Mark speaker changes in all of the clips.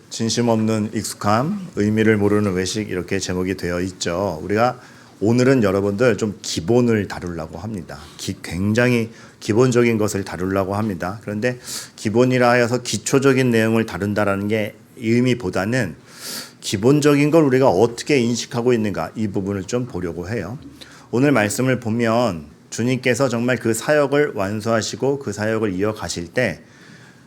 Speaker 1: 진심 없는 익숙함, 의미를 모르는 외식 이렇게 제목이 되어 있죠. 우리가 오늘은 여러분들 좀 기본을 다루려고 합니다. 굉장히 기본적인 것을 다루려고 합니다. 그런데 기본이라 하여서 기초적인 내용을 다룬다라는 게 의미보다는 기본적인 걸 우리가 어떻게 인식하고 있는가 이 부분을 좀 보려고 해요. 오늘 말씀을 보면 주님께서 정말 그 사역을 완수하시고 그 사역을 이어가실 때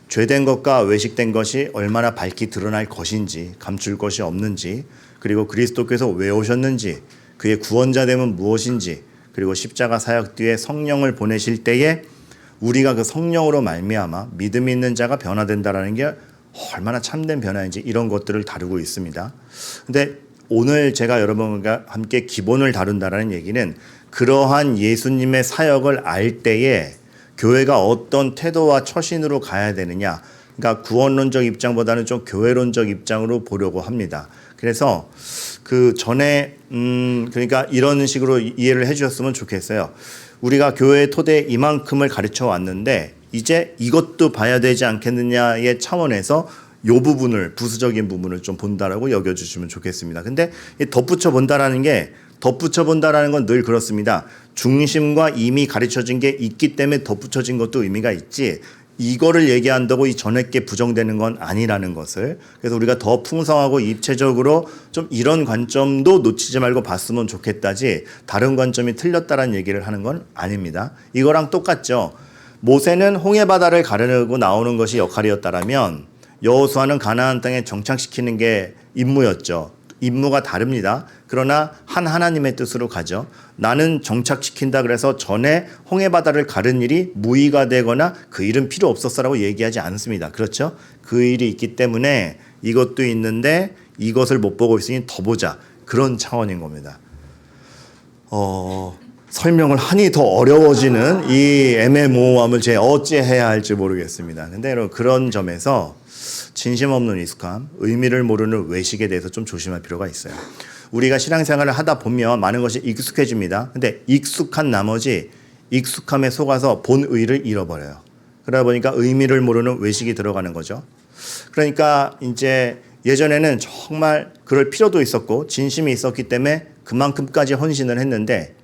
Speaker 1: 죄된 것과 외식된 것이 얼마나 밝히 드러날 것인지, 감출 것이 없는지, 그리고 그리스도께서 왜 오셨는지, 그의 구원자됨은 무엇인지, 그리고 십자가 사역 뒤에 성령을 보내실 때에 우리가 그 성령으로 말미암아 믿음이 있는 자가 변화된다라는 게 얼마나 참된 변화인지 이런 것들을 다루고 있습니다. 근데 오늘 제가 여러분과 함께 기본을 다룬다라는 얘기는 그러한 예수님의 사역을 알 때에 교회가 어떤 태도와 처신으로 가야 되느냐, 그러니까 구원론적 입장보다는 좀 교회론적 입장으로 보려고 합니다. 그래서 그 전에 그러니까 이런 식으로 이해를 해주셨으면 좋겠어요. 우리가 교회의 토대 이만큼을 가르쳐 왔는데 이제 이것도 봐야 되지 않겠느냐의 차원에서 요 부분을, 부수적인 부분을 좀 본다라고 여겨주시면 좋겠습니다. 근데 덧붙여 본다라는 건 늘 그렇습니다. 중심과 이미 가르쳐진 게 있기 때문에 덧붙여진 것도 의미가 있지, 이거를 얘기한다고 이 전에 게 부정되는 건 아니라는 것을, 그래서 우리가 더 풍성하고 입체적으로 좀 이런 관점도 놓치지 말고 봤으면 좋겠다지 다른 관점이 틀렸다라는 얘기를 하는 건 아닙니다. 이거랑 똑같죠. 모세는 홍해바다를 가르고 나오는 것이 역할이었다라면 여호수아는 가나안 땅에 정착시키는 게 임무였죠. 임무가 다릅니다. 그러나 한 하나님의 뜻으로 가죠. 나는 정착시킨다 그래서 전에 홍해바다를 가른 일이 무의가 되거나 그 일은 필요 없었어라고 얘기하지 않습니다. 그렇죠? 그 일이 있기 때문에 이것도 있는데 이것을 못 보고 있으니 더 보자. 그런 차원인 겁니다. 설명을 하니 더 어려워지는 이 애매모호함을 제가 어찌해야 할지 모르겠습니다. 근데 여러분, 그런 점에서 진심 없는 익숙함, 의미를 모르는 외식에 대해서 좀 조심할 필요가 있어요. 우리가 신앙생활을 하다 보면 많은 것이 익숙해집니다. 근데 익숙한 나머지 익숙함에 속아서 본의를 잃어버려요. 그러다 보니까 의미를 모르는 외식이 들어가는 거죠. 그러니까 이제 예전에는 정말 그럴 필요도 있었고 진심이 있었기 때문에 그만큼까지 헌신을 했는데,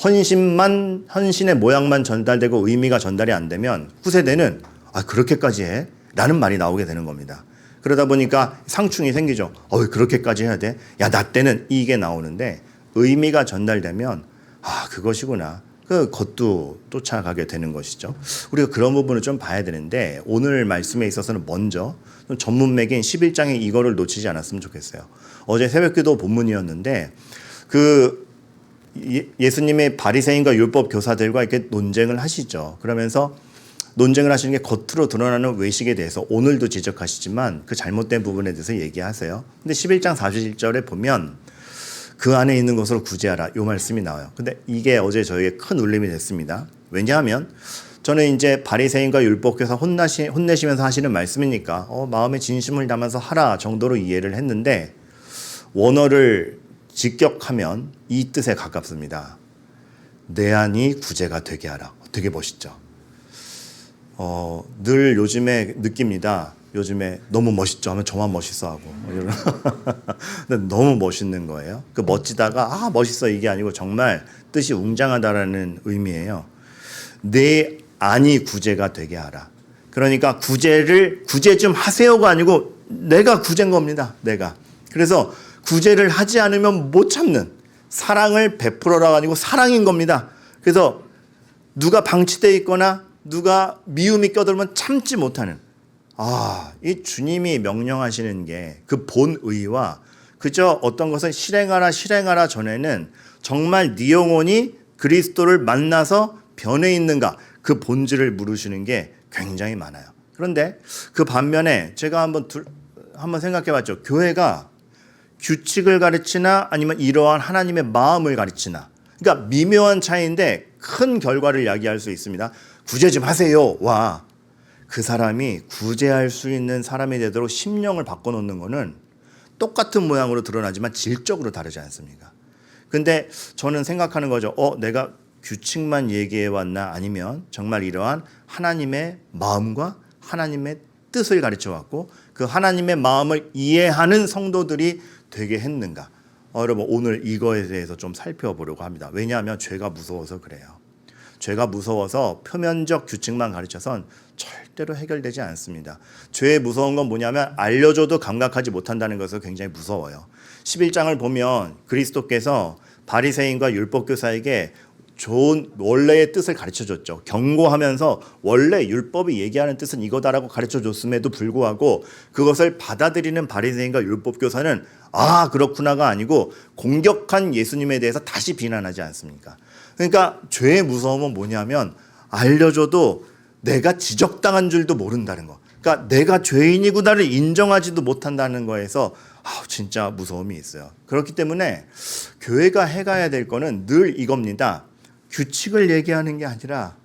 Speaker 1: 헌신의 모양만 전달되고 의미가 전달이 안 되면 후세대는 그렇게까지 해? 라는 말이 나오게 되는 겁니다. 그러다 보니까 상충이 생기죠. 왜 그렇게까지 해야 돼? 야, 나 때는 이게 나오는데, 의미가 전달되면 그것이구나. 그것도 쫓아가게 되는 것이죠. 우리가 그런 부분을 좀 봐야 되는데, 오늘 말씀에 있어서는 먼저 좀 전문맥인 11장에 이거를 놓치지 않았으면 좋겠어요. 어제 새벽기도 본문이었는데 예수님의 바리새인과 율법 교사들과 이렇게 논쟁을 하시죠. 그러면서 논쟁을 하시는 게 겉으로 드러나는 외식에 대해서 오늘도 지적하시지만 그 잘못된 부분에 대해서 얘기하세요. 근데 11장 41절에 보면 그 안에 있는 것으로 구제하라, 이 말씀이 나와요. 근데 이게 어제 저에게 큰 울림이 됐습니다. 왜냐하면 저는 이제 바리새인과 율법교사 혼내시면서 하시는 말씀이니까 마음에 진심을 담아서 하라 정도로 이해를 했는데, 원어를 직역하면 이 뜻에 가깝습니다. 내 안이 구제가 되게 하라. 되게 멋있죠. 늘 요즘에 느낍니다. 요즘에 너무 멋있죠 하면 저만 멋있어 하고 근데 너무 멋있는 거예요. 그 멋지다가 멋있어 이게 아니고 정말 뜻이 웅장하다라는 의미예요. 내 안이 구제가 되게 하라. 그러니까 구제 좀 하세요가 아니고 내가 구제인 겁니다. 내가. 그래서 구제를 하지 않으면 못 참는, 사랑을 베풀어라가 아니고 사랑인 겁니다. 그래서 누가 방치되어 있거나 누가 미움이 껴들면 참지 못하는, 이 주님이 명령하시는 게 그 본의와 그저 어떤 것을 실행하라 전에는 정말 네 영혼이 그리스도를 만나서 변해 있는가, 그 본질을 물으시는 게 굉장히 많아요. 그런데 그 반면에 제가 한번 생각해 봤죠. 교회가 규칙을 가르치나 아니면 이러한 하나님의 마음을 가르치나, 그러니까 미묘한 차이인데 큰 결과를 야기할 수 있습니다. 구제 좀 하세요 와, 그 사람이 구제할 수 있는 사람이 되도록 심령을 바꿔놓는 거는 똑같은 모양으로 드러나지만 질적으로 다르지 않습니까? 근데 저는 생각하는 거죠. 내가 규칙만 얘기해 왔나, 아니면 정말 이러한 하나님의 마음과 하나님의 뜻을 가르쳐 왔고 그 하나님의 마음을 이해하는 성도들이 되게 했는가? 여러분 오늘 이거에 대해서 좀 살펴보려고 합니다. 왜냐하면 죄가 무서워서 그래요. 죄가 무서워서 표면적 규칙만 가르쳐선 절대로 해결되지 않습니다. 죄의 무서운 건 뭐냐면 알려줘도 감각하지 못한다는 것을 굉장히 무서워요. 11장을 보면 그리스도께서 바리새인과 율법교사에게 좋은 원래의 뜻을 가르쳐줬죠. 경고하면서 원래 율법이 얘기하는 뜻은 이거다라고 가르쳐줬음에도 불구하고 그것을 받아들이는 바리새인과 율법교사는 아 그렇구나가 아니고 공격한 예수님에 대해서 다시 비난하지 않습니까? 그러니까 죄의 무서움은 뭐냐면 알려줘도 내가 지적당한 줄도 모른다는 거. 그러니까 내가 죄인이구나를 인정하지도 못한다는 거에서 진짜 무서움이 있어요. 그렇기 때문에 교회가 해가야 될 거는 늘 이겁니다. 규칙을 얘기하는 게 아니라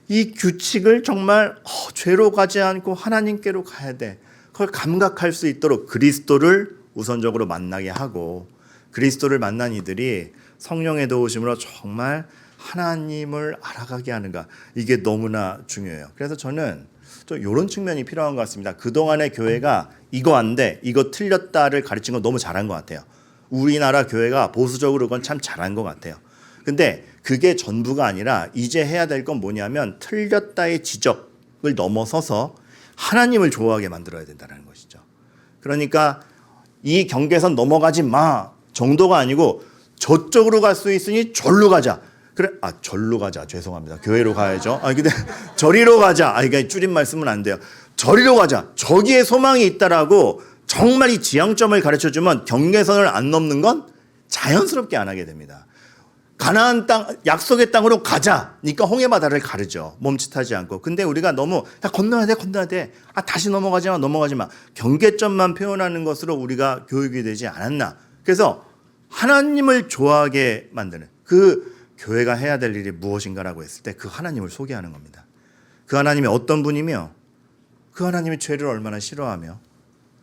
Speaker 1: 이 규칙을 정말 죄로 가지 않고 하나님께로 가야 돼. 그걸 감각할 수 있도록 그리스도를 우선적으로 만나게 하고 그리스도를 만난 이들이 성령의 도우심으로 정말 하나님을 알아가게 하는가. 이게 너무나 중요해요. 그래서 저는 좀 이런 측면이 필요한 것 같습니다. 그동안의 교회가 이거 안 돼, 이거 틀렸다를 가르친 건 너무 잘한 것 같아요. 우리나라 교회가 보수적으로 그건 참 잘한 것 같아요. 근데 그게 전부가 아니라 이제 해야 될 건 뭐냐면 틀렸다의 지적을 넘어서서 하나님을 좋아하게 만들어야 된다는 것이죠. 그러니까 이 경계선 넘어가지 마 정도가 아니고 저쪽으로 갈 수 있으니 절로 가자. 그래, 절로 가자. 죄송합니다. 교회로 가야죠. 근데 저리로 가자. 그러니까 줄인 말씀은 안 돼요. 저리로 가자. 저기에 소망이 있다라고 정말 이 지향점을 가르쳐주면 경계선을 안 넘는 건 자연스럽게 안 하게 됩니다. 가나안 땅, 약속의 땅으로 가자. 그러니까 홍해바다를 가르죠. 멈칫하지 않고. 근데 우리가 너무 건너야 돼. 다시 넘어가지 마. 경계점만 표현하는 것으로 우리가 교육이 되지 않았나. 그래서 하나님을 좋아하게 만드는 그 교회가 해야 될 일이 무엇인가라고 했을 때 그 하나님을 소개하는 겁니다. 그 하나님이 어떤 분이며 그 하나님이 죄를 얼마나 싫어하며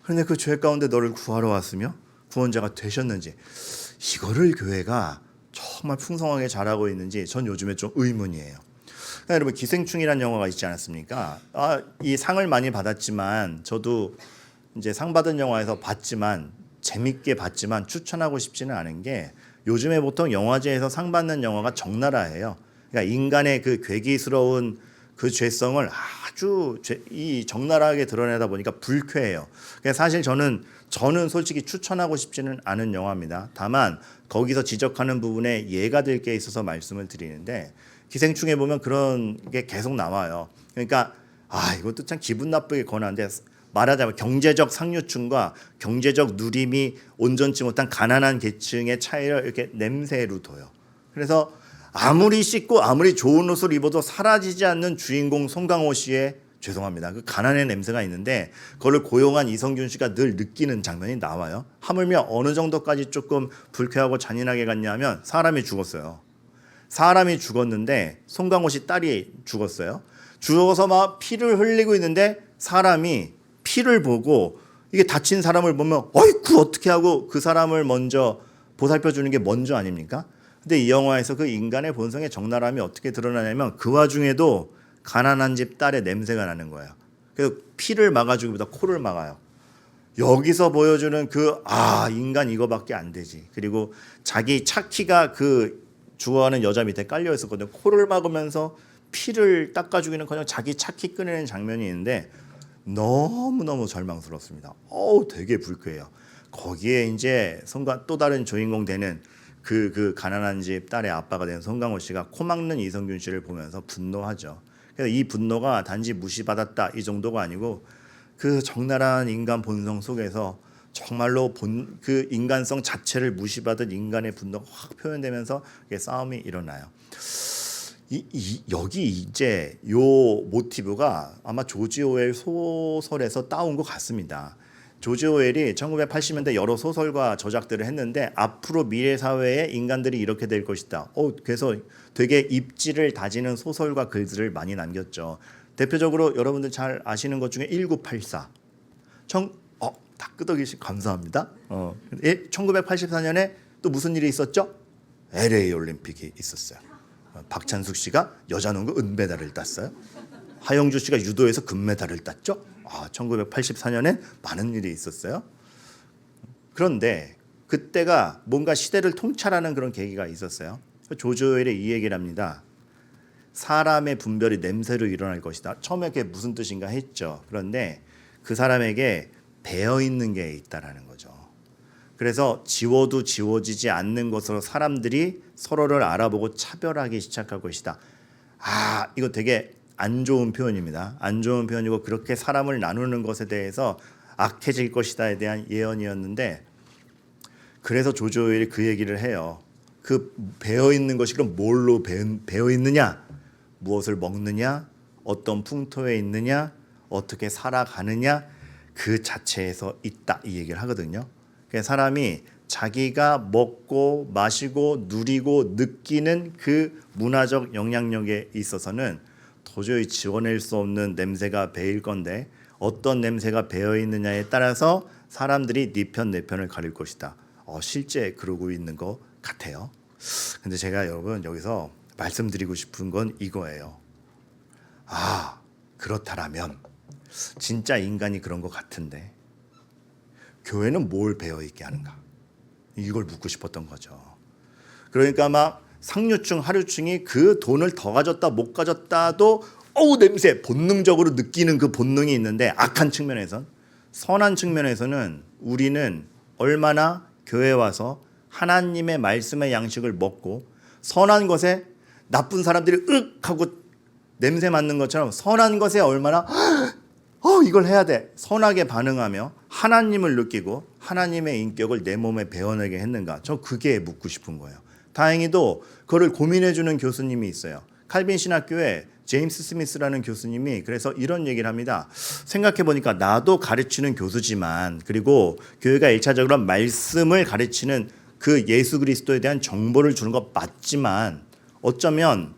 Speaker 1: 그런데 그 죄 가운데 너를 구하러 왔으며 구원자가 되셨는지 이거를 교회가 정말 풍성하게 잘하고 있는지 전 요즘에 좀 의문이에요. 그러니까 여러분 기생충이라는 영화가 있지 않았습니까? 이 상을 많이 받았지만 저도 이제 상 받은 영화에서 봤지만 재밌게 봤지만 추천하고 싶지는 않은 게 요즘에 보통 영화제에서 상 받는 영화가 적나라해요. 그러니까 인간의 그 괴기스러운 그 죄성을 아주 이 적나라하게 드러내다 보니까 불쾌해요. 그래서 사실 저는 솔직히 추천하고 싶지는 않은 영화입니다. 다만 거기서 지적하는 부분에 예가 될 게 있어서 말씀을 드리는데 기생충에 보면 그런 게 계속 나와요. 그러니까 이것도 참 기분 나쁘게 권하는데 말하자면 경제적 상류층과 경제적 누림이 온전치 못한 가난한 계층의 차이를 이렇게 냄새로 둬요. 그래서 아무리 씻고 아무리 좋은 옷을 입어도 사라지지 않는 주인공 송강호 씨의 죄송합니다. 그 가난의 냄새가 있는데 그걸 고용한 이성균 씨가 늘 느끼는 장면이 나와요. 하물며 어느 정도까지 조금 불쾌하고 잔인하게 갔냐면 사람이 죽었어요. 사람이 죽었는데 송강호 씨 딸이 죽었어요. 죽어서 막 피를 흘리고 있는데 사람이 피를 보고 이게 다친 사람을 보면 어이쿠 어떻게 하고 그 사람을 먼저 보살펴 주는 게 먼저 아닙니까? 근데 이 영화에서 그 인간의 본성의 적나라함이 어떻게 드러나냐면 그 와중에도 가난한 집 딸의 냄새가 나는 거예요. 그래서 피를 막아주기보다 코를 막아요. 여기서 보여주는 인간 이거밖에 안 되지. 그리고 자기 차키가 그 주어하는 여자 밑에 깔려 있었거든요. 코를 막으면서 피를 닦아주기는커녕 자기 차키 꺼내는 장면이 있는데 너무너무 절망스럽습니다. 되게 불쾌해요. 거기에 이제 또 다른 주인공 되는 그 가난한 집 딸의 아빠가 된 송강호 씨가 코 막는 이성균 씨를 보면서 분노하죠. 그래서 이 분노가 단지 무시받았다 이 정도가 아니고 그 적나라한 인간 본성 속에서 정말로 그 인간성 자체를 무시받은 인간의 분노가 확 표현되면서 싸움이 일어나요. 여기 이제 요 모티브가 아마 조지 오웰 소설에서 따온 것 같습니다. 조지 오웰이 1980년대 여러 소설과 저작들을 했는데 앞으로 미래 사회에 인간들이 이렇게 될 것이다. 그래서 되게 입지를 다지는 소설과 글들을 많이 남겼죠. 대표적으로 여러분들 잘 아시는 것 중에 1984. 다 끄덕이시 감사합니다. 1984년에 또 무슨 일이 있었죠? LA 올림픽이 있었어요. 박찬숙 씨가 여자 농구 은메달을 땄어요. 하영주 씨가 유도에서 금메달을 땄죠. 1984년에 많은 일이 있었어요. 그런데 그때가 뭔가 시대를 통찰하는 그런 계기가 있었어요. 조지 오웰이 이 얘기를 합니다. 사람의 분별이 냄새로 일어날 것이다. 처음에 그게 무슨 뜻인가 했죠. 그런데 그 사람에게 배어 있는 게 있다라는 거죠. 그래서 지워도 지워지지 않는 것으로 사람들이 서로를 알아보고 차별하기 시작할 것이다. 이거 되게 안 좋은 표현입니다. 안 좋은 표현이고 그렇게 사람을 나누는 것에 대해서 악해질 것이다에 대한 예언이었는데, 그래서 조지 오웰이 그 얘기를 해요. 그 배어 있는 것이 그럼 뭘로 배어 있느냐? 무엇을 먹느냐? 어떤 풍토에 있느냐? 어떻게 살아가느냐? 그 자체에서 있다, 이 얘기를 하거든요. 그러니까 사람이 자기가 먹고 마시고 누리고 느끼는 그 문화적 영향력에 있어서는 도저히 지워낼 수 없는 냄새가 배일 건데, 어떤 냄새가 배어 있느냐에 따라서 사람들이 네 편 내 편을 가릴 것이다. 실제 그러고 있는 것 같아요. 근데 제가 여러분 여기서 말씀드리고 싶은 건 이거예요. 그렇다라면 진짜 인간이 그런 것 같은데 교회는 뭘 배어 있게 하는가? 이걸 묻고 싶었던 거죠. 그러니까 막 상류층 하류층이 그 돈을 더 가졌다 못 가졌다도 냄새 본능적으로 느끼는 그 본능이 있는데, 악한 측면에선, 선한 측면에서는 우리는 얼마나 교회에 와서 하나님의 말씀의 양식을 먹고 선한 것에 나쁜 사람들이 하고 냄새 맡는 것처럼 선한 것에 얼마나 이걸 해야 돼 선하게 반응하며 하나님을 느끼고 하나님의 인격을 내 몸에 배워내게 했는가? 저 그게 묻고 싶은 거예요. 다행히도 그거를 고민해주는 교수님이 있어요. 칼빈 신학교에 제임스 스미스라는 교수님이 그래서 이런 얘기를 합니다. 생각해보니까 나도 가르치는 교수지만, 그리고 교회가 1차적으로 말씀을 가르치는 그 예수 그리스도에 대한 정보를 주는 것 맞지만, 어쩌면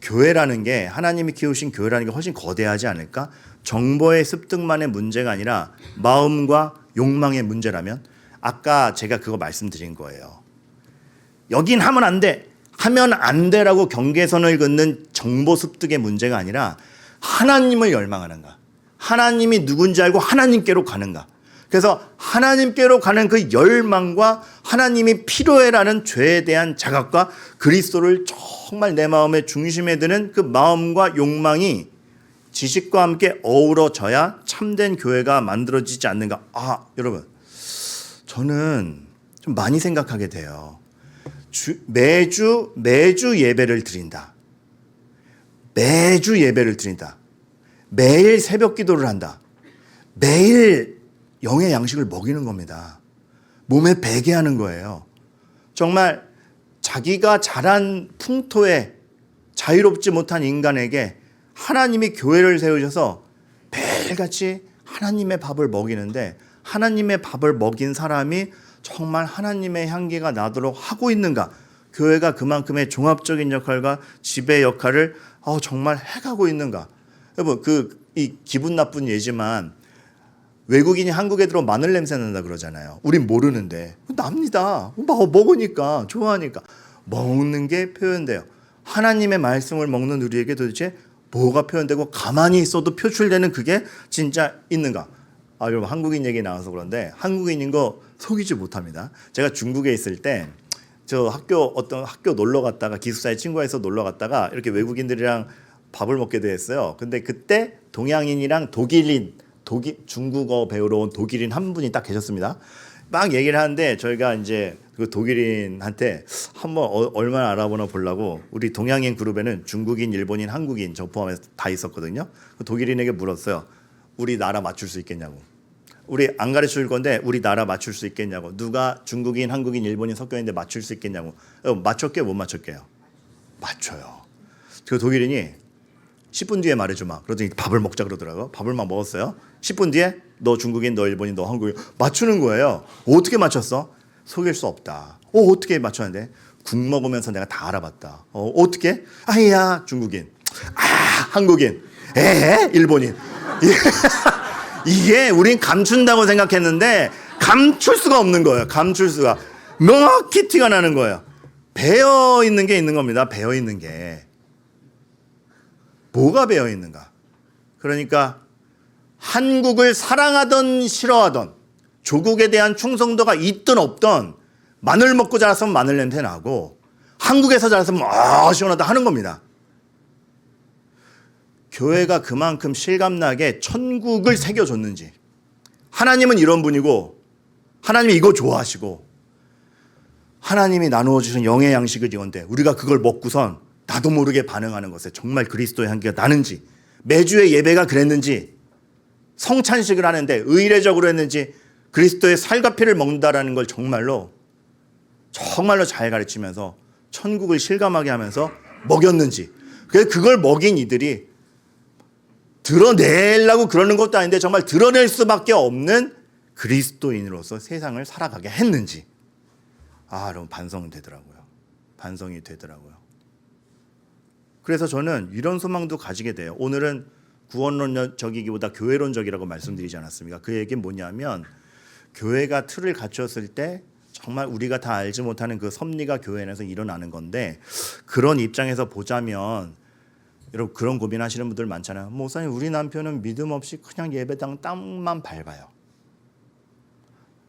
Speaker 1: 교회라는 게, 하나님이 키우신 교회라는 게 훨씬 거대하지 않을까? 정보의 습득만의 문제가 아니라 마음과 욕망의 문제라면, 아까 제가 그거 말씀드린 거예요. 여긴 하면 안 돼, 하면 안 돼라고 경계선을 긋는 정보 습득의 문제가 아니라 하나님을 열망하는가, 하나님이 누군지 알고 하나님께로 가는가. 그래서 하나님께로 가는 그 열망과 하나님이 필요해라는 죄에 대한 자각과 그리스도를 정말 내 마음의 중심에 드는 그 마음과 욕망이 지식과 함께 어우러져야 참된 교회가 만들어지지 않는가. 여러분, 저는 좀 많이 생각하게 돼요. 매주 예배를 드린다. 매주 예배를 드린다. 매일 새벽 기도를 한다. 매일 영의 양식을 먹이는 겁니다. 몸에 배게 하는 거예요. 정말 자기가 자란 풍토에 자유롭지 못한 인간에게 하나님이 교회를 세우셔서 매일같이 하나님의 밥을 먹이는데, 하나님의 밥을 먹인 사람이 정말 하나님의 향기가 나도록 하고 있는가? 교회가 그만큼의 종합적인 역할과 지배 역할을 정말 해가고 있는가? 여러분, 이 기분 나쁜 예지만 외국인이 한국에 들어 마늘 냄새 난다 그러잖아요. 우린 모르는데 납니다. 먹으니까, 좋아하니까. 먹는 게 표현돼요. 하나님의 말씀을 먹는 우리에게 도대체 뭐가 표현되고 가만히 있어도 표출되는 그게 진짜 있는가? 여러분, 한국인 얘기 나와서 그런데 한국인인 거 속이지 못합니다. 제가 중국에 있을 때 어떤 학교 놀러 갔다가, 기숙사에 친구가 있어 놀러 갔다가 이렇게 외국인들이랑 밥을 먹게 됐어요. 근데 그때 동양인이랑 중국어 배우러 온 독일인 한 분이 딱 계셨습니다. 막 얘기를 하는데 저희가 이제 그 독일인한테 한번 얼마나 알아보나 보려고, 우리 동양인 그룹에는 중국인, 일본인, 한국인 저 포함해서 다 있었거든요. 그 독일인에게 물었어요. 우리 나라 맞출 수 있겠냐고. 우리 안 가르쳐 줄 건데 우리 나라 맞출 수 있겠냐고. 누가 중국인, 한국인, 일본인 섞여 있는데 맞출 수 있겠냐고. 맞췄게요, 못 맞췄게요? 맞춰요. 그 독일인이 10분 뒤에 말해주마. 그러더니 밥을 먹자 그러더라고요. 밥을 막 먹었어요. 10분 뒤에 너 중국인, 너 일본인, 너 한국인 맞추는 거예요. 어떻게 맞췄어? 속일 수 없다. 어떻게 맞췄는데? 국 먹으면서 내가 다 알아봤다. 어떻게? 아야 중국인, 한국인, 일본인. 이게 우린 감춘다고 생각했는데 감출 수가 없는 거예요. 감출 수가. 명확히 티가 나는 거예요. 배어 있는 게 있는 겁니다. 배어 있는 게. 뭐가 배어 있는가? 그러니까 한국을 사랑하던 싫어하던 조국에 대한 충성도가 있든 없든 마늘 먹고 자랐으면 마늘 냄새 나고 한국에서 자랐으면 시원하다 하는 겁니다. 교회가 그만큼 실감나게 천국을 새겨줬는지, 하나님은 이런 분이고 하나님이 이거 좋아하시고 하나님이 나누어 주신 영의 양식을 이건데 우리가 그걸 먹고선 나도 모르게 반응하는 것에 정말 그리스도의 향기가 나는지, 매주의 예배가 그랬는지, 성찬식을 하는데 의례적으로 했는지 그리스도의 살과 피를 먹는다라는 걸 정말로 잘 가르치면서 천국을 실감하게 하면서 먹였는지, 그걸 먹인 이들이 드러내려고 그러는 것도 아닌데 정말 드러낼 수밖에 없는 그리스도인으로서 세상을 살아가게 했는지, 여러분 반성이 되더라고요. 그래서 저는 이런 소망도 가지게 돼요. 오늘은 구원론적이기보다 교회론적이라고 말씀드리지 않았습니까? 그 얘기는 뭐냐면, 교회가 틀을 갖췄을 때 정말 우리가 다 알지 못하는 그 섭리가 교회 안에서 일어나는 건데, 그런 입장에서 보자면 여러분 그런 고민하시는 분들 많잖아요. 목사님, 우리 남편은 믿음 없이 그냥 예배당 땅만 밟아요.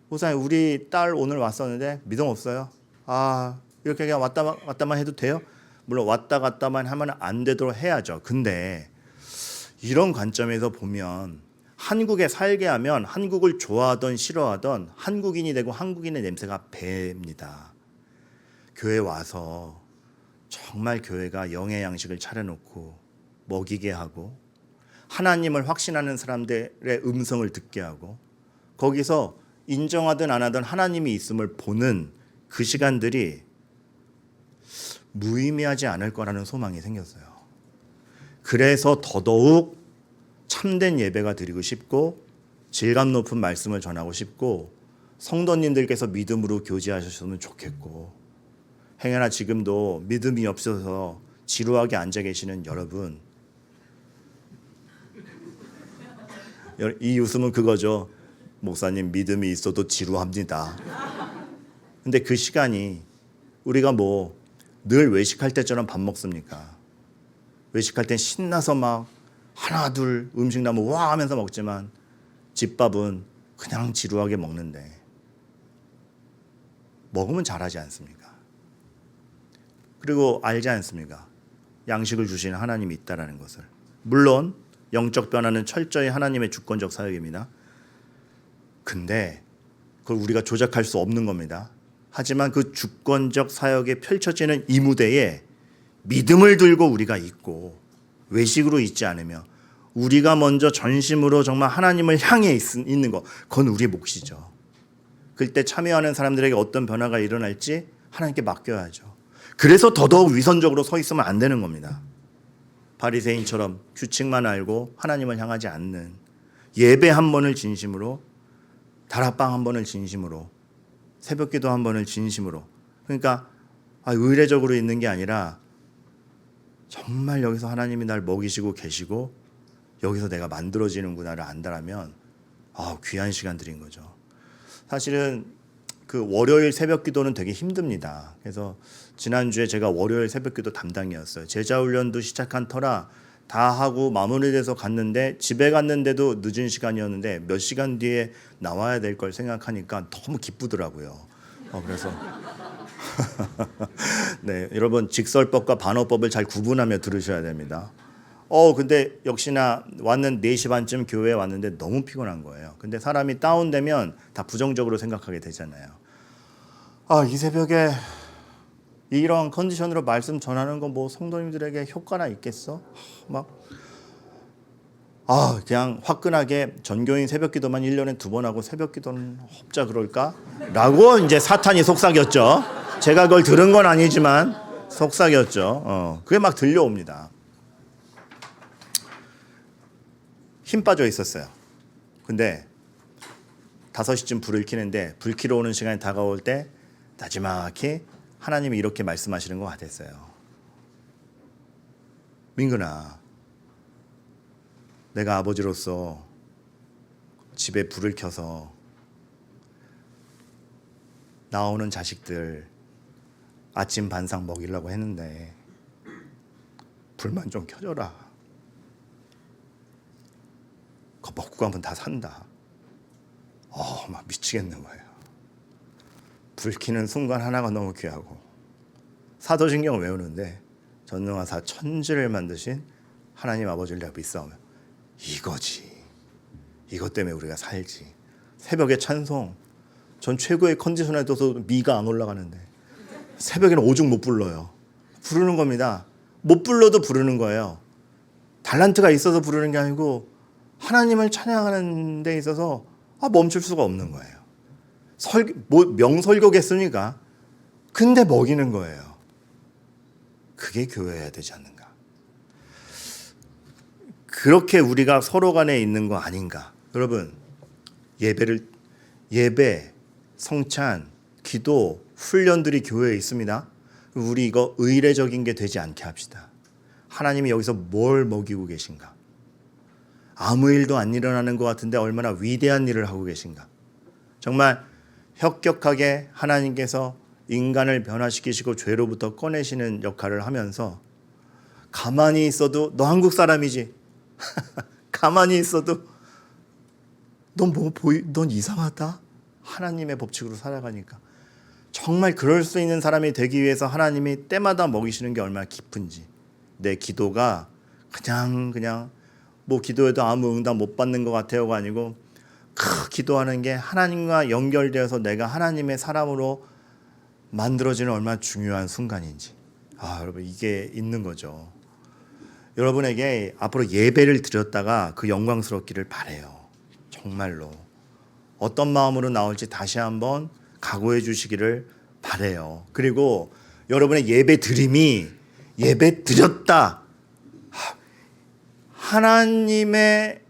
Speaker 1: 목사님, 우리 딸 오늘 왔었는데 믿음 없어요. 이렇게 그냥 왔다 갔다만 해도 돼요? 물론 왔다 갔다만 하면 안 되도록 해야죠. 근데 이런 관점에서 보면 한국에 살게 하면 한국을 좋아하던 싫어하던 한국인이 되고 한국인의 냄새가 배입니다. 교회 와서 정말 교회가 영의 양식을 차려놓고 먹이게 하고 하나님을 확신하는 사람들의 음성을 듣게 하고 거기서 인정하든 안 하든 하나님이 있음을 보는 그 시간들이 무의미하지 않을 거라는 소망이 생겼어요. 그래서 더더욱 참된 예배가 드리고 싶고 질감 높은 말씀을 전하고 싶고 성도님들께서 믿음으로 교제하셨으면 좋겠고, 행여나 지금도 믿음이 없어서 지루하게 앉아 계시는 여러분, 이 웃음은 그거죠. 목사님, 믿음이 있어도 지루합니다. 근데 그 시간이 우리가 늘 외식할 때처럼 밥 먹습니까? 외식할 땐 신나서 막 하나 둘 음식 나면 와 하면서 먹지만 집밥은 그냥 지루하게 먹는데 먹으면 잘하지 않습니까? 그리고 알지 않습니까? 양식을 주시는 하나님이 있다는 것을. 물론 영적 변화는 철저히 하나님의 주권적 사역입니다. 근데 그걸 우리가 조작할 수 없는 겁니다. 하지만 그 주권적 사역에 펼쳐지는 이 무대에 믿음을 들고 우리가 있고 외식으로 있지 않으며 우리가 먼저 전심으로 정말 하나님을 향해 있는 것, 그건 우리의 몫이죠. 그때 참여하는 사람들에게 어떤 변화가 일어날지 하나님께 맡겨야죠. 그래서 더더욱 위선적으로 서 있으면 안 되는 겁니다. 바리새인처럼 규칙만 알고 하나님을 향하지 않는, 예배 한 번을 진심으로, 다락방 한 번을 진심으로, 새벽기도 한 번을 진심으로, 그러니까 의례적으로 있는 게 아니라 정말 여기서 하나님이 날 먹이시고 계시고 여기서 내가 만들어지는구나를 안다라면 귀한 시간들인 거죠. 사실은 그 월요일 새벽기도는 되게 힘듭니다. 그래서 지난주에 제가 월요일 새벽기도 담당이었어요. 제자훈련도 시작한 터라 다 하고 마무리돼서 갔는데, 집에 갔는데도 늦은 시간이었는데 몇 시간 뒤에 나와야 될 걸 생각하니까 너무 기쁘더라고요. 그래서 네, 여러분 직설법과 반어법을 잘 구분하며 들으셔야 됩니다. 근데 역시나 4시 반쯤 교회에 왔는데 너무 피곤한 거예요. 근데 사람이 다운되면 다 부정적으로 생각하게 되잖아요. 이 새벽에 이런 컨디션으로 말씀 전하는 건 성도님들에게 효과나 있겠어? 그냥 화끈하게 전교인 새벽기도만 1년에 2번 하고 새벽기도는 헛자 그럴까? 라고 이제 사탄이 속삭였죠. 제가 그걸 들은 건 아니지만 속삭였죠. 그게 막 들려옵니다. 힘 빠져 있었어요. 근데 5시쯤 불을 켜는데 불 켜러 오는 시간이 다가올 때 나지막히 하나님이 이렇게 말씀하시는 것 같았어요. 민근아, 내가 아버지로서 집에 불을 켜서 나오는 자식들 아침 반상 먹이려고 했는데 불만 좀 켜줘라. 그거 먹고 가면 다 산다. 막 미치겠는 거예요. 불 켜는 순간 하나가 너무 귀하고 사도신경을 외우는데 전능하사 천지를 만드신 하나님 아버지를 내가 믿사오며 이거지. 이것 때문에 우리가 살지. 새벽에 찬송. 전 최고의 컨디션에 둬서 미가 안 올라가는데 새벽에는 오죽 못 불러요. 부르는 겁니다. 못 불러도 부르는 거예요. 달란트가 있어서 부르는 게 아니고 하나님을 찬양하는 데 있어서 멈출 수가 없는 거예요. 명설교겠습니까? 근데 먹이는 거예요. 그게 교회여야 되지 않는가. 그렇게 우리가 서로 간에 있는 거 아닌가. 여러분, 예배, 성찬, 기도, 훈련들이 교회에 있습니다. 우리 이거 의례적인 게 되지 않게 합시다. 하나님이 여기서 뭘 먹이고 계신가? 아무 일도 안 일어나는 것 같은데 얼마나 위대한 일을 하고 계신가? 정말 혁혁하게 하나님께서 인간을 변화시키시고 죄로부터 꺼내시는 역할을 하면서 가만히 있어도 너 한국 사람이지? 가만히 있어도 넌 이상하다? 하나님의 법칙으로 살아가니까 정말 그럴 수 있는 사람이 되기 위해서 하나님이 때마다 먹이시는 게 얼마나 깊은지. 내 기도가 그냥 뭐 기도해도 아무 응답 못 받는 것 같아요가 아니고 기도하는 게 하나님과 연결되어서 내가 하나님의 사람으로 만들어지는 얼마나 중요한 순간인지. 여러분 이게 있는 거죠. 여러분에게 앞으로 예배를 드렸다가 그 영광스럽기를 바라요. 정말로 어떤 마음으로 나올지 다시 한번 각오해 주시기를 바라요. 그리고 여러분의 예배 드림이 예배 드렸다. 하나님의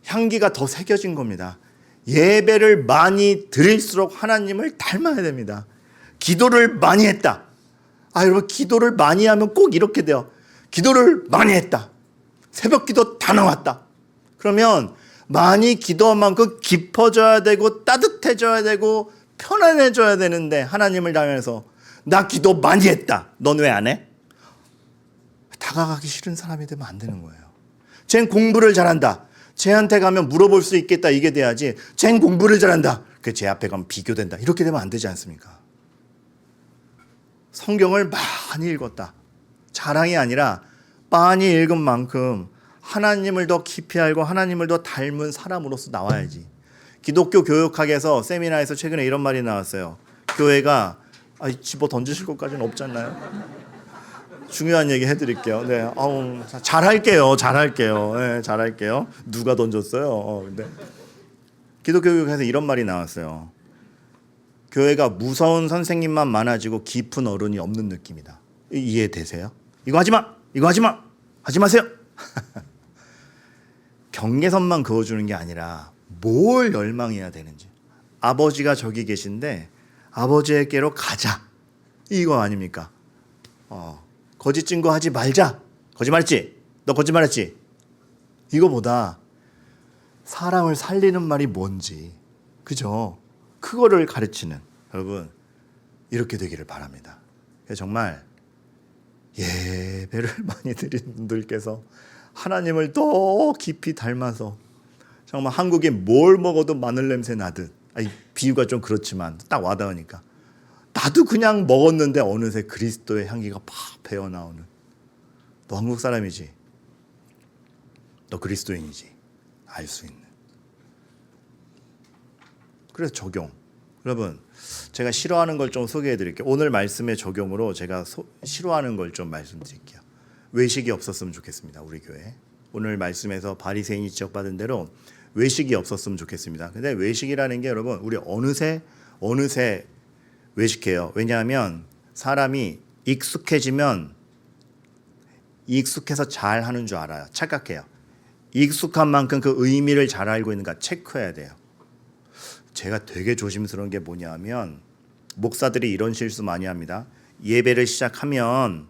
Speaker 1: 향기가 더 새겨진 겁니다. 예배를 많이 드릴수록 하나님을 닮아야 됩니다. 기도를 많이 했다. 여러분 기도를 많이 하면 꼭 이렇게 돼요. 기도를 많이 했다. 새벽 기도 다 나왔다. 그러면 많이 기도한 만큼 깊어져야 되고 따뜻해져야 되고 편안해져야 되는데 하나님을 닮아서 나 기도 많이 했다. 넌 왜 안 해? 다가가기 싫은 사람이 되면 안 되는 거예요. 쟨 공부를 잘한다. 쟤한테 가면 물어볼 수 있겠다. 이게 돼야지. 쟨 공부를 잘한다. 쟤 앞에 가면 비교된다. 이렇게 되면 안 되지 않습니까? 성경을 많이 읽었다. 자랑이 아니라 많이 읽은 만큼 하나님을 더 깊이 알고 하나님을 더 닮은 사람으로서 나와야지. 기독교 교육학에서 세미나에서 최근에 이런 말이 나왔어요. 교회가 집어 던지실 것까지는 없지 않나요? 중요한 얘기 해드릴게요. 네, 잘할게요. 네, 잘할게요. 누가 던졌어요? 근데 기독교 교육에서 이런 말이 나왔어요. 교회가 무서운 선생님만 많아지고 깊은 어른이 없는 느낌이다. 이해되세요? 이거 하지 마. 하지 마세요. 경계선만 그어주는 게 아니라 뭘 열망해야 되는지. 아버지가 저기 계신데 아버지에게로 가자. 이거 아닙니까? 거짓 증거하지 말자. 거짓말했지? 너 거짓말했지? 이거보다 사람을 살리는 말이 뭔지, 그죠? 그거를 가르치는, 여러분 이렇게 되기를 바랍니다. 정말 예배를 많이 드린 분들께서 하나님을 더 깊이 닮아서 정말 한국에 뭘 먹어도 마늘 냄새 나듯, 비유가 좀 그렇지만 딱 와닿으니까 나도 그냥 먹었는데 어느새 그리스도의 향기가 팍 배어나오는. 너 한국 사람이지? 너 그리스도인이지? 알 수 있는. 그래서 적용. 여러분 제가 싫어하는 걸 좀 소개해 드릴게요. 오늘 말씀의 적용으로 제가 싫어하는 걸 좀 말씀드릴게요. 외식이 없었으면 좋겠습니다. 우리 교회. 오늘 말씀에서 바리새인이 지적받은 대로 외식이 없었으면 좋겠습니다. 근데 외식이라는 게 여러분 우리 어느새 외식해요. 왜냐하면 사람이 익숙해지면 익숙해서 잘 하는 줄 알아요. 착각해요. 익숙한 만큼 그 의미를 잘 알고 있는가 체크해야 돼요. 제가 되게 조심스러운 게 뭐냐면 목사들이 이런 실수 많이 합니다. 예배를 시작하면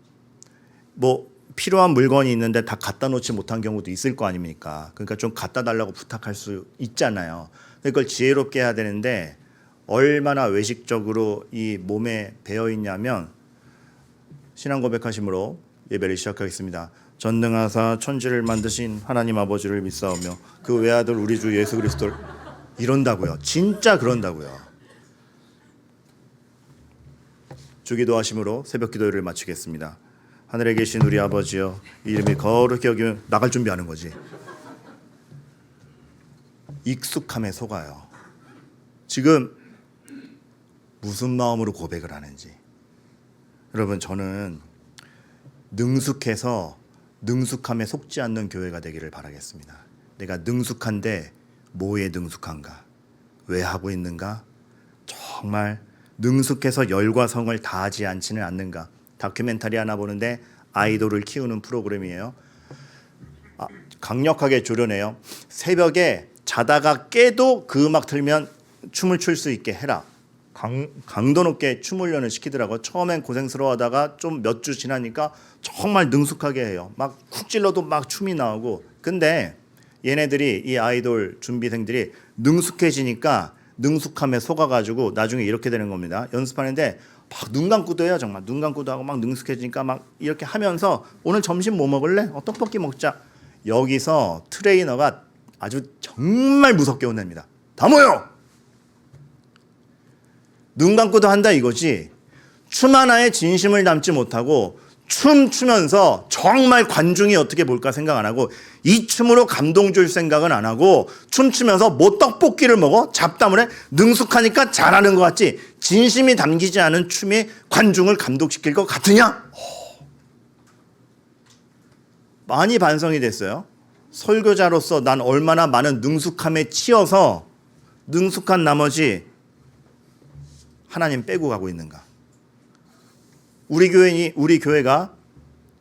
Speaker 1: 뭐 필요한 물건이 있는데 다 갖다 놓지 못한 경우도 있을 거 아닙니까? 그러니까 좀 갖다 달라고 부탁할 수 있잖아요. 그걸 지혜롭게 해야 되는데 얼마나 외식적으로 이 몸에 배어 있냐면 신앙 고백하심으로 예배를 시작하겠습니다. 전능하사 천지를 만드신 하나님 아버지를 믿사오며 그 외아들 우리 주 예수 그리스도를 이런다고요. 진짜 그런다고요. 주기도하심으로 새벽 기도를 마치겠습니다. 하늘에 계신 우리 아버지여, 이름이 거룩히 여기면 나갈 준비하는 거지. 익숙함에 속아요. 지금 무슨 마음으로 고백을 하는지. 여러분, 저는 능숙해서 능숙함에 속지 않는 교회가 되기를 바라겠습니다. 내가 능숙한데 뭐에 능숙한가? 왜 하고 있는가? 정말 능숙해서 열과 성을 다하지 않지는 않는가? 다큐멘터리 하나 보는데 아이돌을 키우는 프로그램이에요. 강력하게 조련해요. 새벽에 자다가 깨도 그 음악 틀면 춤을 출 수 있게 해라. 강도 높게 춤 훈련을 시키더라고. 처음엔 고생스러워하다가 좀 몇 주 지나니까 정말 능숙하게 해요. 막 쿡 찔러도 막 춤이 나오고. 근데 얘네들이, 이 아이돌 준비생들이 능숙해지니까 능숙함에 속아가지고 나중에 이렇게 되는 겁니다. 연습하는데 막 눈 감고도 해요. 정말 눈 감고도 하고 막 능숙해지니까 막 이렇게 하면서 오늘 점심 뭐 먹을래? 떡볶이 먹자. 여기서 트레이너가 아주 정말 무섭게 혼냅니다. 다 모여! 눈 감고도 한다 이거지. 춤 하나에 진심을 담지 못하고 춤추면서 정말 관중이 어떻게 볼까 생각 안 하고, 이 춤으로 감동 줄 생각은 안 하고 춤추면서 뭐 떡볶이를 먹어? 잡담을 해? 능숙하니까 잘하는 것 같지? 진심이 담기지 않은 춤이 관중을 감동시킬 것 같으냐? 많이 반성이 됐어요. 설교자로서 난 얼마나 많은 능숙함에 치여서 능숙한 나머지 하나님 빼고 가고 있는가? 우리 교회가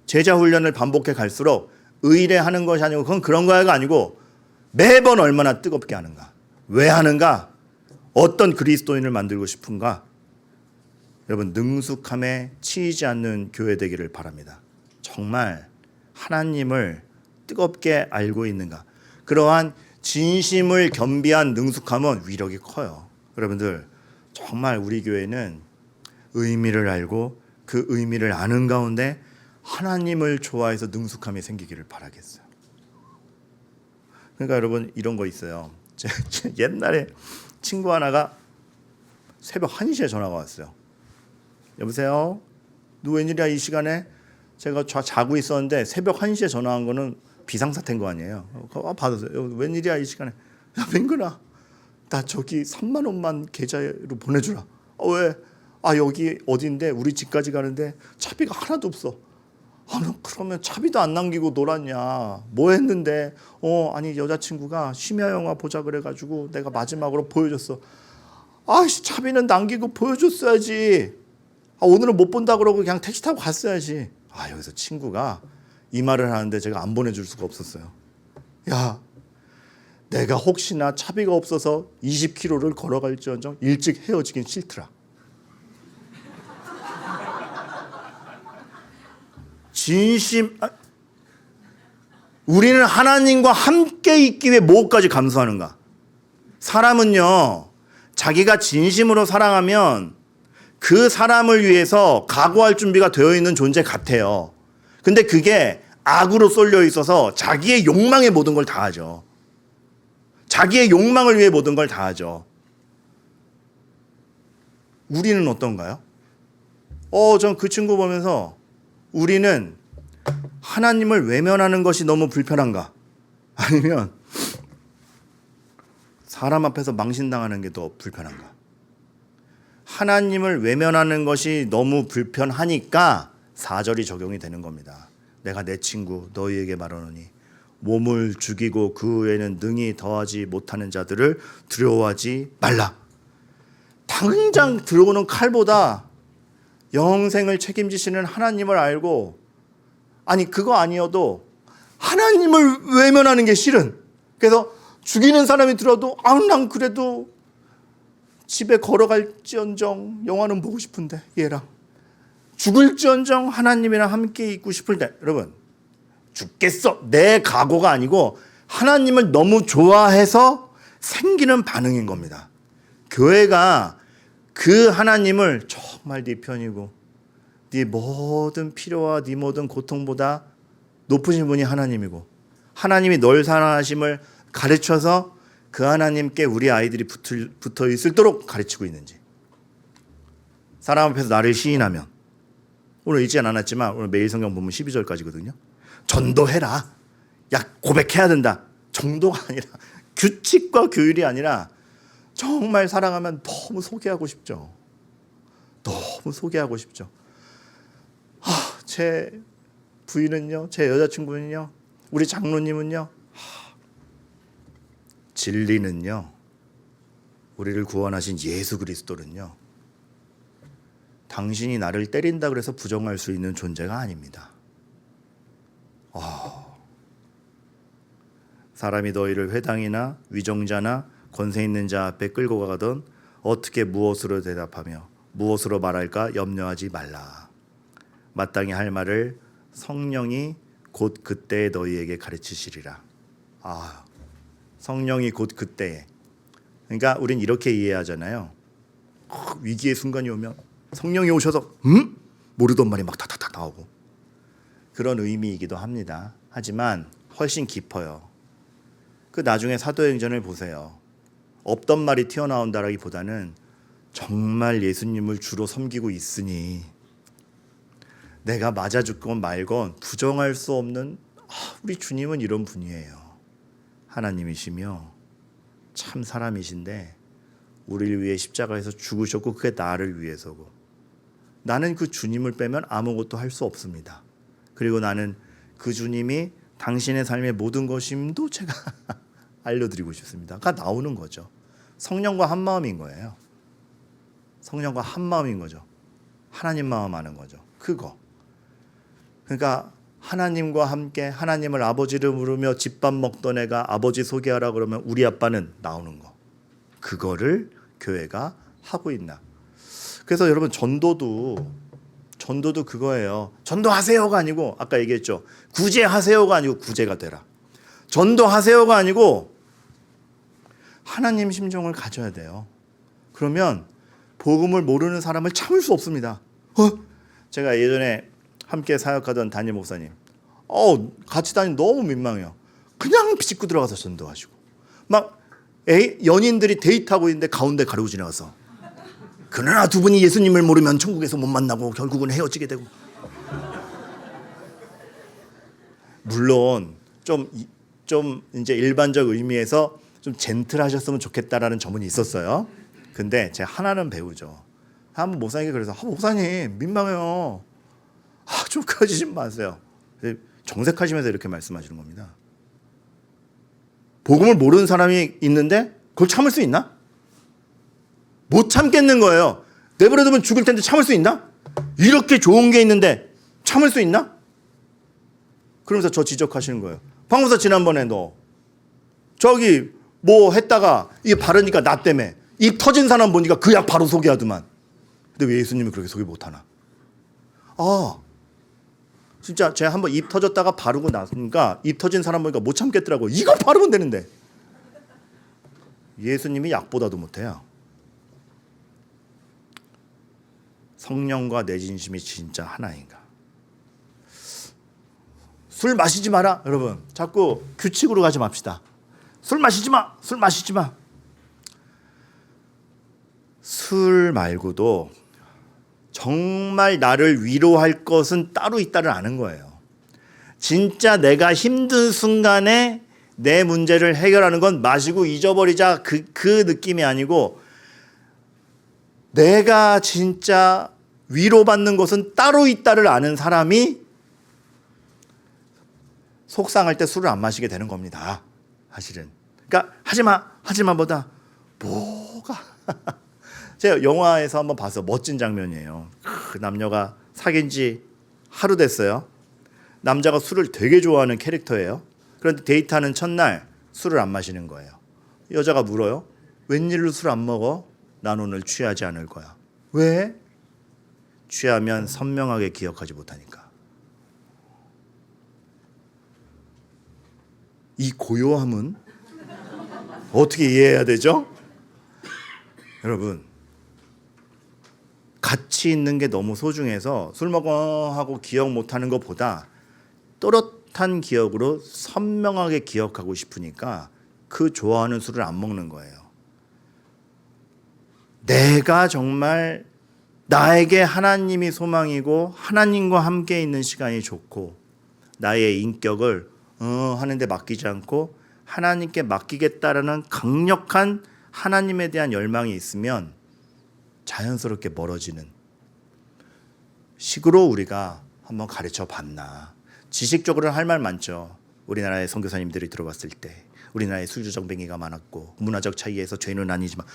Speaker 1: 제자 훈련을 반복해 갈수록 의뢰하는 것이 아니고, 그건 그런 거가 아니고 매번 얼마나 뜨겁게 하는가? 왜 하는가? 어떤 그리스도인을 만들고 싶은가? 여러분, 능숙함에 치이지 않는 교회 되기를 바랍니다. 정말 하나님을 뜨겁게 알고 있는가? 그러한 진심을 겸비한 능숙함은 위력이 커요. 여러분들, 정말 우리 교회는 의미를 알고 그 의미를 아는 가운데 하나님을 좋아해서 능숙함이 생기기를 바라겠어요. 그러니까 여러분, 이런 거 있어요. 옛날에 친구 하나가 새벽 1시에 전화가 왔어요. 여보세요? 너 웬일이야 이 시간에? 제가 자고 있었는데 새벽 1시에 전화한 거는 비상사태인 거 아니에요. 받았어요. 웬일이야 이 시간에? 야, 민근아, 나 저기 3만 원만 계좌로 보내주라. 왜? 여기 어딘데? 우리 집까지 가는데 차비가 하나도 없어. 너 그러면 차비도 안 남기고 놀았냐? 뭐 했는데? 아니 여자친구가 심야 영화 보자 그래가지고 내가 마지막으로 보여줬어. 차비는 남기고 보여줬어야지. 오늘은 못 본다 그러고 그냥 택시 타고 갔어야지. 여기서 친구가 이 말을 하는데 제가 안 보내줄 수가 없었어요. 야, 내가 혹시나 차비가 없어서 20km를 걸어갈지언정 일찍 헤어지긴 싫더라. 진심. 우리는 하나님과 함께 있기 위해 뭐까지 감수하는가? 사람은요, 자기가 진심으로 사랑하면 그 사람을 위해서 각오할 준비가 되어 있는 존재 같아요. 근데 그게 악으로 쏠려 있어서 자기의 욕망에 모든 걸 다 하죠. 자기의 욕망을 위해 모든 걸 다 하죠. 우리는 어떤가요? 전 그 친구 보면서 우리는 하나님을 외면하는 것이 너무 불편한가? 아니면 사람 앞에서 망신당하는 게 더 불편한가? 하나님을 외면하는 것이 너무 불편하니까 4절이 적용이 되는 겁니다. 내가 내 친구 너희에게 말하노니 몸을 죽이고 그 후에는 능히 더하지 못하는 자들을 두려워하지 말라. 당장 들어오는 칼보다 영생을 책임지시는 하나님을 알고, 그거 아니어도 하나님을 외면하는 게 싫은, 그래서 죽이는 사람이 들어도 난 그래도 집에 걸어갈지언정 영화는 보고 싶은데 얘랑 죽을지언정 하나님이랑 함께 있고 싶을 때, 여러분, 죽겠어 내 각오가 아니고 하나님을 너무 좋아해서 생기는 반응인 겁니다. 교회가 그 하나님을 정말 네 편이고 네 모든 필요와 네 모든 고통보다 높으신 분이 하나님이고 하나님이 널 사랑하심을 가르쳐서 그 하나님께 우리 아이들이 붙어 있도록 가르치고 있는지. 사람 앞에서 나를 시인하면, 오늘 읽지 않았지만 오늘 매일 성경 본문 12절까지거든요. 전도해라. 야, 고백해야 된다. 정도가 아니라 규칙과 규율이 아니라 정말 사랑하면 너무 소개하고 싶죠. 너무 소개하고 싶죠. 제 부인은요, 제 여자친구는요, 우리 장로님은요, 진리는요, 우리를 구원하신 예수 그리스도는요, 당신이 나를 때린다 그래서 부정할 수 있는 존재가 아닙니다. 사람이 너희를 회당이나 위정자나 권세 있는 자 앞에 끌고 가거든 어떻게 무엇으로 대답하며 무엇으로 말할까 염려하지 말라. 마땅히 할 말을 성령이 곧 그때에 너희에게 가르치시리라. 성령이 곧 그때에. 그러니까 우린 이렇게 이해하잖아요. 위기의 순간이 오면 성령이 오셔서 모르던 말이 막 다다다 나오고, 그런 의미이기도 합니다. 하지만 훨씬 깊어요. 그 나중에 사도행전을 보세요. 없던 말이 튀어나온다라기보다는 정말 예수님을 주로 섬기고 있으니 내가 맞아 죽건 말건 부정할 수 없는 우리 주님은 이런 분이에요. 하나님이시며 참 사람이신데 우리를 위해 십자가에서 죽으셨고 그게 나를 위해서고, 나는 그 주님을 빼면 아무것도 할 수 없습니다. 그리고 나는 그 주님이 당신의 삶의 모든 것임도 제가 알려드리고 싶습니다.가 나오는 거죠. 성령과 한 마음인 거예요. 성령과 한 마음인 거죠. 하나님 마음 아는 거죠. 그거. 그러니까 하나님과 함께 하나님을 아버지를 부르며 집밥 먹던 애가 아버지 소개하라 그러면 우리 아빠는 나오는 거. 그거를 교회가 하고 있나. 그래서 여러분 전도도 그거예요. 전도하세요가 아니고, 아까 얘기했죠. 구제하세요가 아니고 구제가 되라. 전도하세요가 아니고 하나님 심정을 가져야 돼요. 그러면 복음을 모르는 사람을 참을 수 없습니다. 제가 예전에 함께 사역하던 담임 목사님, 같이 다니면 너무 민망해요. 그냥 짚고 들어가서 전도하시고, 막 연인들이 데이트하고 있는데 가운데 가르고 지나가서, 그러나 두 분이 예수님을 모르면 천국에서 못 만나고 결국은 헤어지게 되고. 물론 좀 이제 일반적 의미에서 좀 젠틀하셨으면 좋겠다라는 점은 있었어요. 근데 제가 하나는 배우죠. 한번 목사님께 그래서 목사님 민망해요. 좀 커지지 마세요. 정색하시면서 이렇게 말씀하시는 겁니다. 복음을 모르는 사람이 있는데 그걸 참을 수 있나? 못 참겠는 거예요. 내버려두면 죽을 텐데 참을 수 있나? 이렇게 좋은 게 있는데 참을 수 있나? 그러면서 저 지적하시는 거예요. 박목사 지난번에 너 저기 뭐 했다가 이게 바르니까 나 때문에 입 터진 사람 보니까 그 약 바로 소개하더만. 근데 왜 예수님이 그렇게 소개 못하나? 진짜 제가 한번 입 터졌다가 바르고 나니까 입 터진 사람 보니까 못 참겠더라고. 이거 바르면 되는데. 예수님이 약보다도 못해요. 성령과 내 진심이 진짜 하나인가? 술 마시지 마라. 여러분 자꾸 규칙으로 가지 맙시다. 술 마시지 마. 술 마시지 마. 술 말고도 정말 나를 위로할 것은 따로 있다를 아는 거예요. 진짜 내가 힘든 순간에 내 문제를 해결하는 건 마시고 잊어버리자 그 느낌이 아니고, 내가 진짜 위로받는 것은 따로 있다를 아는 사람이 속상할 때 술을 안 마시게 되는 겁니다. 사실은. 그러니까 하지마보다 뭐가 제가 영화에서 한번 봐서 멋진 장면이에요. 그 남녀가 사귄 지 하루 됐어요. 남자가 술을 되게 좋아하는 캐릭터예요. 그런데 데이트하는 첫날 술을 안 마시는 거예요. 여자가 물어요. 웬일로 술 안 먹어? 난 오늘 취하지 않을 거야. 왜? 취하면 선명하게 기억하지 못하니까. 이 고요함은 어떻게 이해해야 되죠? 여러분, 같이 있는 게 너무 소중해서 술 먹어 하고 기억 못하는 것보다 숱한 기억으로 선명하게 기억하고 싶으니까 그 좋아하는 술을 안 먹는 거예요. 내가 정말 나에게 하나님이 소망이고 하나님과 함께 있는 시간이 좋고 나의 인격을 하는데 맡기지 않고 하나님께 맡기겠다라는 강력한 하나님에 대한 열망이 있으면 자연스럽게 멀어지는 식으로 우리가 한번 가르쳐 봤나. 지식적으로는 할 말 많죠. 우리나라의 선교사님들이 들어봤을 때 우리나라에 술주정뱅이가 많았고 문화적 차이에서 죄는 아니지만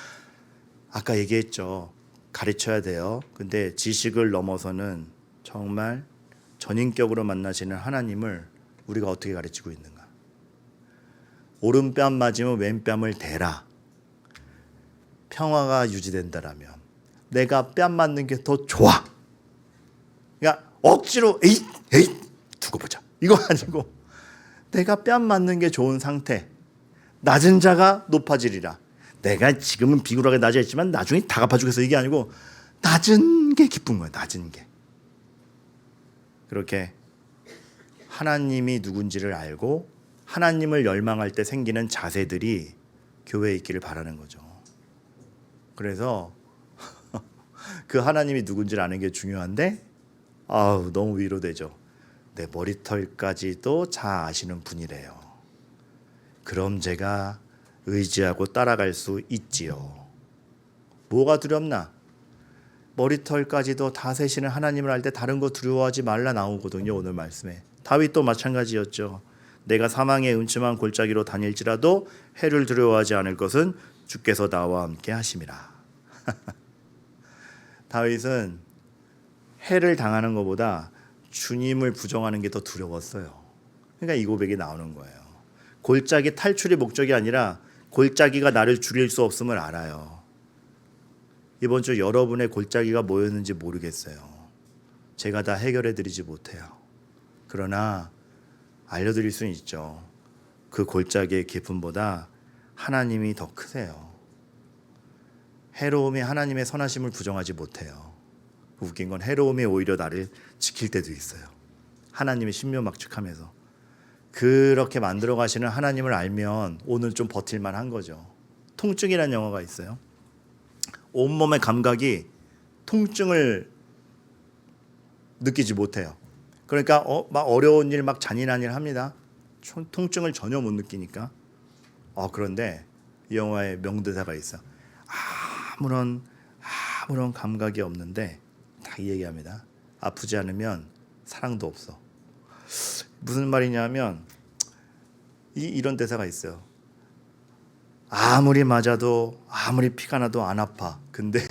Speaker 1: 아까 얘기했죠. 가르쳐야 돼요. 근데 지식을 넘어서는 정말 전인격으로 만나시는 하나님을 우리가 어떻게 가르치고 있는가. 오른뺨 맞으면 왼뺨을 대라. 평화가 유지된다라면 내가 뺨 맞는 게 더 좋아. 그러니까 억지로 에잇 두고 보자. 이거 아니고 내가 뺨 맞는 게 좋은 상태. 낮은 자가 높아지리라. 내가 지금은 비굴하게 낮아 있지만 나중에 다 갚아주겠어. 이게 아니고 낮은 게 기쁜 거야. 낮은 게. 그렇게 하나님이 누군지를 알고 하나님을 열망할 때 생기는 자세들이 교회에 있기를 바라는 거죠. 그래서 그 하나님이 누군지를 아는 게 중요한데 너무 위로되죠. 내 머리털까지도 잘 아시는 분이래요. 그럼 제가 의지하고 따라갈 수 있지요. 뭐가 두렵나? 머리털까지도 다 세시는 하나님을 알 때 다른 거 두려워하지 말라 나오거든요. 오늘 말씀에. 다윗도 마찬가지였죠. 내가 사망의 음침한 골짜기로 다닐지라도 해를 두려워하지 않을 것은 주께서 나와 함께 하심이라. 다윗은 해를 당하는 것보다 주님을 부정하는 게 더 두려웠어요. 그러니까 이 고백이 나오는 거예요. 골짜기 탈출이 목적이 아니라 골짜기가 나를 죽일 수 없음을 알아요. 이번 주 여러분의 골짜기가 뭐였는지 모르겠어요. 제가 다 해결해 드리지 못해요. 그러나 알려드릴 수는 있죠. 그 골짜기의 깊음보다 하나님이 더 크세요. 해로움이 하나님의 선하심을 부정하지 못해요. 웃긴 건 해로움이 오히려 나를 지킬 때도 있어요. 하나님의 신묘막측하면서 그렇게 만들어 가시는 하나님을 알면 오늘 좀 버틸만 한 거죠. 통증이라는 영화가 있어요. 온몸의 감각이 통증을 느끼지 못해요. 그러니까 막 어려운 일, 막 잔인한 일 합니다. 통증을 전혀 못 느끼니까. 그런데 이 영화에 명대사가 있어. 아무런 감각이 없는데 딱 얘기합니다. 아프지 않으면 사랑도 없어. 무슨 말이냐면 이런 대사가 있어요. 아무리 맞아도 아무리 피가 나도 안 아파. 근데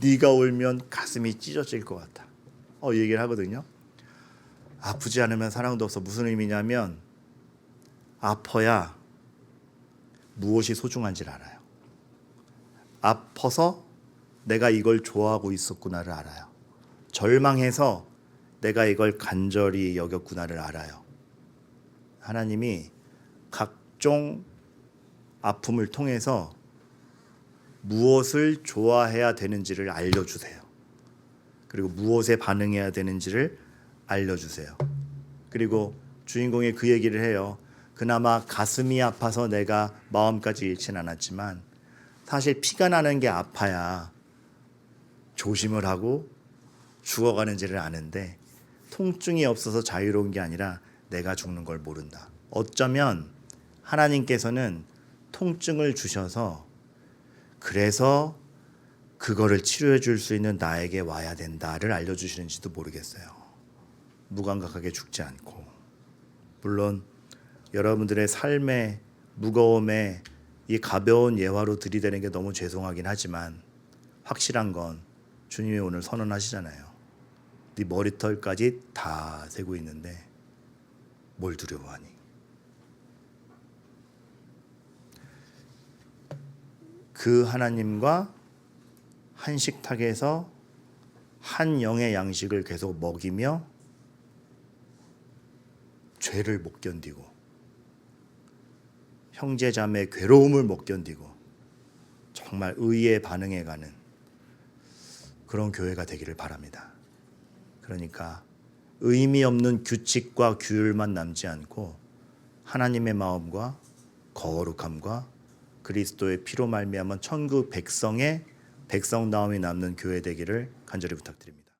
Speaker 1: 네가 울면 가슴이 찢어질 것 같아. 이 얘기를 하거든요. 아프지 않으면 사랑도 없어. 무슨 의미냐면 아파야 무엇이 소중한지를 알아요. 아파서 내가 이걸 좋아하고 있었구나를 알아요. 절망해서 내가 이걸 간절히 여겼구나를 알아요. 하나님이 각종 아픔을 통해서 무엇을 좋아해야 되는지를 알려주세요. 그리고 무엇에 반응해야 되는지를 알려주세요. 그리고 주인공이 그 얘기를 해요. 그나마 가슴이 아파서 내가 마음까지 잃진 않았지만 사실 피가 나는 게 아파야 조심을 하고 죽어가는지를 아는데 통증이 없어서 자유로운 게 아니라 내가 죽는 걸 모른다. 어쩌면 하나님께서는 통증을 주셔서 그래서 그거를 치료해 줄 수 있는 나에게 와야 된다를 알려주시는지도 모르겠어요. 무감각하게 죽지 않고. 물론 여러분들의 삶의 무거움에 이 가벼운 예화로 들이대는 게 너무 죄송하긴 하지만 확실한 건 주님이 오늘 선언하시잖아요. 네 머리털까지 다 세고 있는데 뭘 두려워하니? 그 하나님과 한 식탁에서 한 영의 양식을 계속 먹이며 죄를 못 견디고 형제자매의 괴로움을 못 견디고 정말 의에 반응해가는 그런 교회가 되기를 바랍니다. 그러니까 의미 없는 규칙과 규율만 남지 않고 하나님의 마음과 거룩함과 그리스도의 피로 말미암은 천국 백성의 백성다움이 남는 교회 되기를 간절히 부탁드립니다.